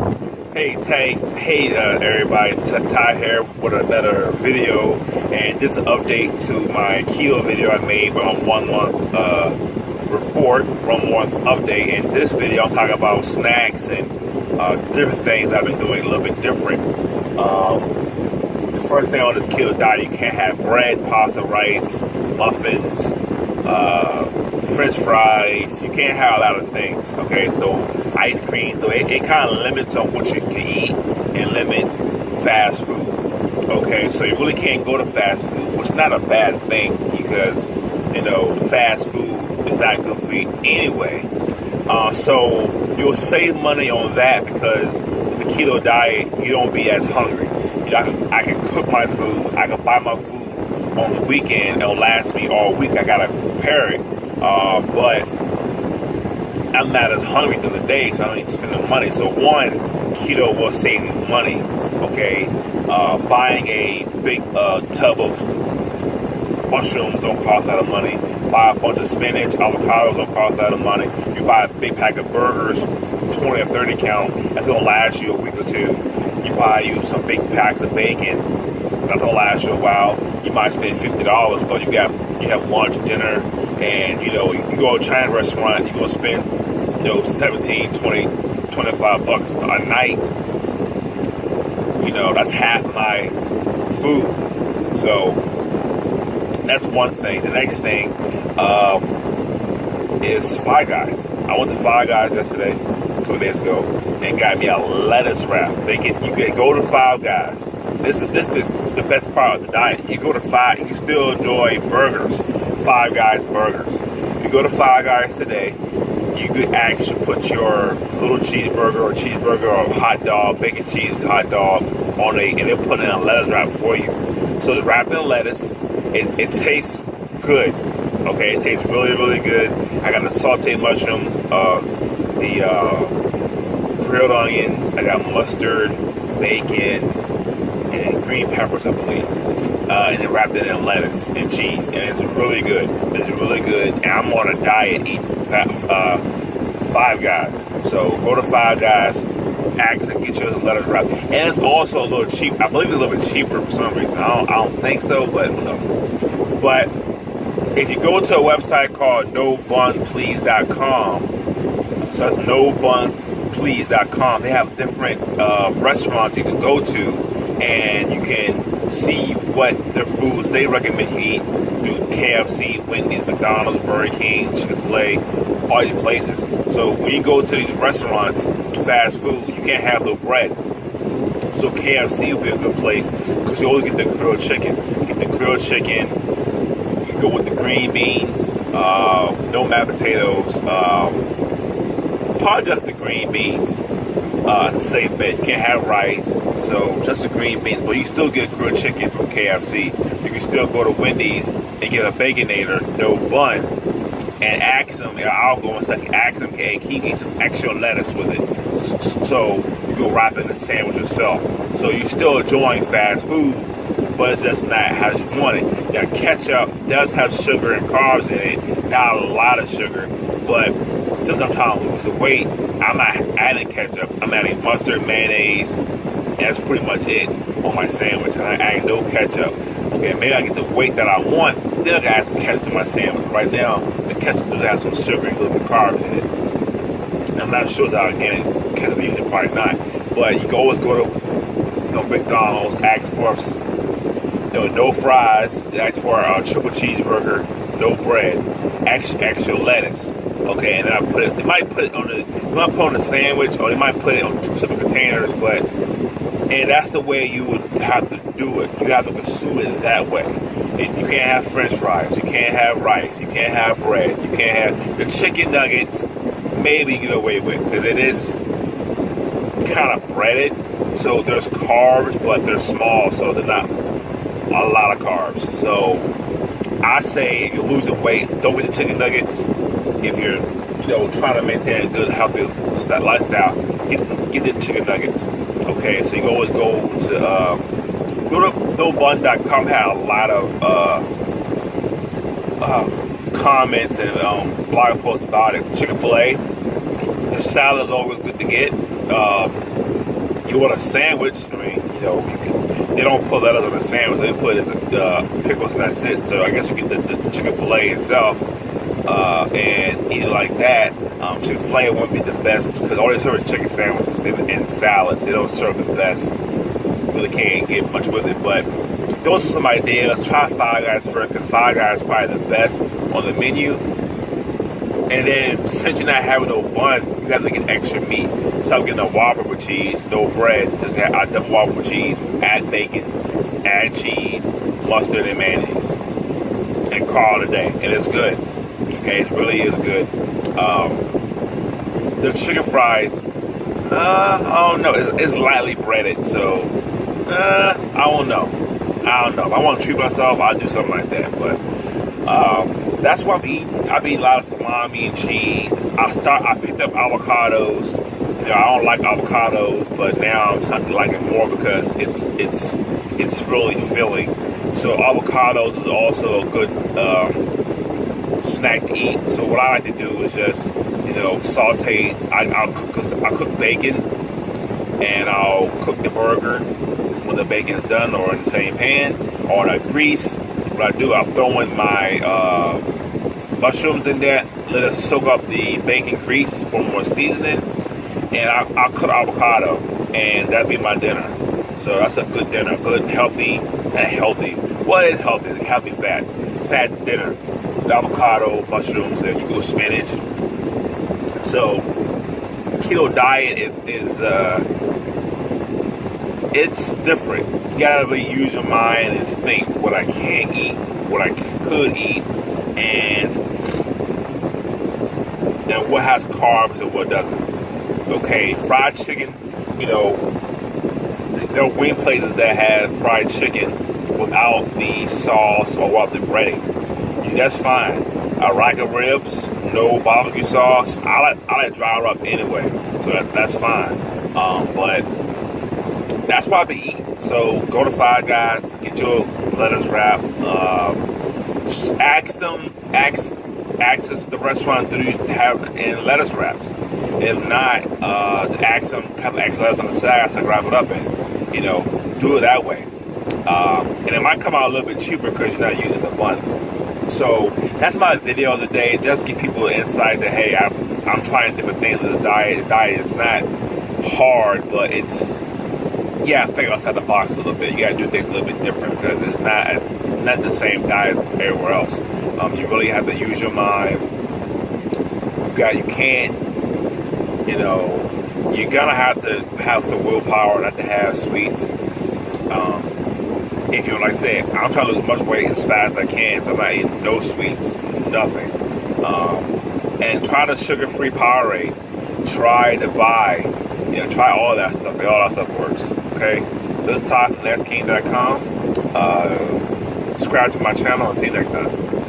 Hey, everybody, Ty here with another video, and this is an update to my keto video I made on 1 month report, 1 month update. In this video, I'm talking about snacks and different things I've been doing a little bit different. The first thing on this keto diet, you can't have bread, pasta, rice, muffins, French fries. You can't have a lot of things. Okay, so ice cream. So it kind of limits on what you can eat and limit fast food. Okay, so you really can't go to fast food, which is not a bad thing because fast food is not good for you anyway. So you'll save money on that because with the keto diet, you don't be as hungry. I can cook my food. I can buy my food on the weekend. It'll last me all week. I gotta prepare it, but I'm not as hungry through the day, so I don't need to spend the money. So one, keto will save me money. Okay, buying a big tub of mushrooms don't cost a lot of money. Buy a bunch of spinach, avocados don't cost a lot of money. You buy a big pack of burgers, 20 or 30 count, that's gonna last you a week or two. You buy you some big packs of bacon, that's gonna last you a while. You might spend $50, but you have lunch, dinner, and you go to a Chinese restaurant, you're gonna spend 17, 20, 25 bucks a night. That's half my food. So that's one thing. The next thing is Five Guys. I went to Five Guys yesterday, a couple days ago, and got me a lettuce wrap. You can go to Five Guys. This is the best part of the diet. You go to Five, you can still enjoy burgers. Five Guys burgers. You go to Five Guys today, you could actually put your little cheeseburger or hot dog, bacon cheese hot dog on and they'll put in a lettuce wrap for you. So it's wrapped in lettuce. It tastes good. Okay, it tastes really, really good. I got the sauteed mushrooms, the grilled onions. I got mustard, bacon, and green peppers, I believe. And then wrapped it in lettuce and cheese. And it's really good. It's really good. And I'm on a diet eating Five Guys. So go to Five Guys, ask and get your lettuce wrap. And it's also a little cheap. I believe it's a little bit cheaper for some reason. I don't think so, but who knows. But if you go to a website called nobunplease.com, so that's nobunplease.com, they have different restaurants you can go to, and you can see what their foods they recommend you eat. Do KFC, Wendy's, McDonald's, Burger King, Chick-fil-A, all these places. So when you go to these restaurants, fast food, you can't have no bread. So KFC will be a good place because you always get the grilled chicken. Get the grilled chicken. You go with the green beans, no mashed potatoes, probably just the green beans. It's a safe bet. You can't have rice, so just the green beans. But you still get grilled chicken from KFC. You can still go to Wendy's and get a Baconator, no bun, and ask them. I'll go in a second. Ask them, hey, can you get some extra lettuce with it? So you go wrap it in a sandwich yourself. So you're still enjoying fast food, but it's just not how you want it. Now, ketchup does have sugar and carbs in it, not a lot of sugar, but since I'm trying to lose the weight, I'm not adding ketchup. I'm adding mustard, mayonnaise, and that's pretty much it on my sandwich. And I add no ketchup. Okay, maybe I get the weight that I want, then I can add some ketchup to my sandwich. Right now, the ketchup does have some sugar and a little bit of carbs in it. And I'm not sure it's organic ketchup, usually probably not. But you can always go to McDonald's, ask for no fries, ask for a triple cheeseburger, no bread, extra lettuce. Okay, and then they might put it on the sandwich, or they might put it on two separate containers, and that's the way you would have to do it. You have to consume it that way. You can't have French fries, you can't have rice, you can't have bread, you can't have the chicken nuggets. Maybe get away with because it is kind of breaded, so there's carbs, but they're small, so they're not a lot of carbs. So I say if you're losing weight, don't get the chicken nuggets. If you're trying to maintain a good healthy lifestyle, get the chicken nuggets. Okay, so you can always go to nobun.com. Have a lot of comments and blog posts about it. Chick-fil-A, the salad is always good to get. you want a sandwich, I mean, they don't put lettuce on a sandwich. They put pickles and that's it. So I guess you get the Chick-fil-A itself and eat it like that. Chick-fil-A wouldn't be the best because all they serve is chicken sandwiches and salads. They don't serve the best. Really can't get much with it. But those are some ideas. Try Five Guys first because Five Guys is probably the best on the menu. And then, since you're not having no bun, you have to get extra meat. So I'm getting a Whopper with cheese, no bread. Just have a double Whopper with cheese, add bacon, add cheese, mustard, and mayonnaise. And call it a day. And it's good. Okay, it really is good. The chicken fries, I don't know. It's lightly breaded, so I don't know. If I want to treat myself, I'll do something like that. But that's what I'm eating. I eat a lot of salami and cheese. I picked up avocados. I don't like avocados, but now I'm starting to like it more because it's really filling. So avocados is also a good snack to eat. So what I like to do is just saute. I'll cook bacon and I'll cook the burger when the bacon is done, or in the same pan, or the grease. What I do, I'll throw in my mushrooms in there, let it soak up the bacon grease for more seasoning, and I'll cut avocado, and that'll be my dinner. So that's a good dinner, good healthy. What is healthy? It's healthy fats dinner with avocado, mushrooms, and you go spinach. So keto diet is it's different. You gotta really use your mind and think what I can eat, what I could eat, and what has carbs and what doesn't. Okay, fried chicken, there are wing places that have fried chicken without the sauce or without the breading. That's fine. I like the ribs, no barbecue sauce. I like dry rub anyway, so that's fine. But that's what I be eating. So go to Five Guys, get your lettuce wrap. Ask the restaurant, do you have any lettuce wraps? If not, ask them, have extra lettuce on the side so I can wrap it up and do it that way. And it might come out a little bit cheaper because you're not using the bun. So that's my video of the day. Just give people an insight that hey, I'm trying different things with the diet. The diet is not hard, but it's think outside the box a little bit. You gotta do things a little bit different because it's not the same diet as everywhere else. You really have to use your mind. You can't, you're gonna have to have some willpower not to have sweets. If like I said, I'm trying to lose as much weight as fast as I can, so I'm not eating no sweets, nothing. And try the sugar-free Powerade. Try to buy, try all that stuff. All that stuff works. Okay, so it's Todd from LetsKing.com. Subscribe to my channel and see you next time.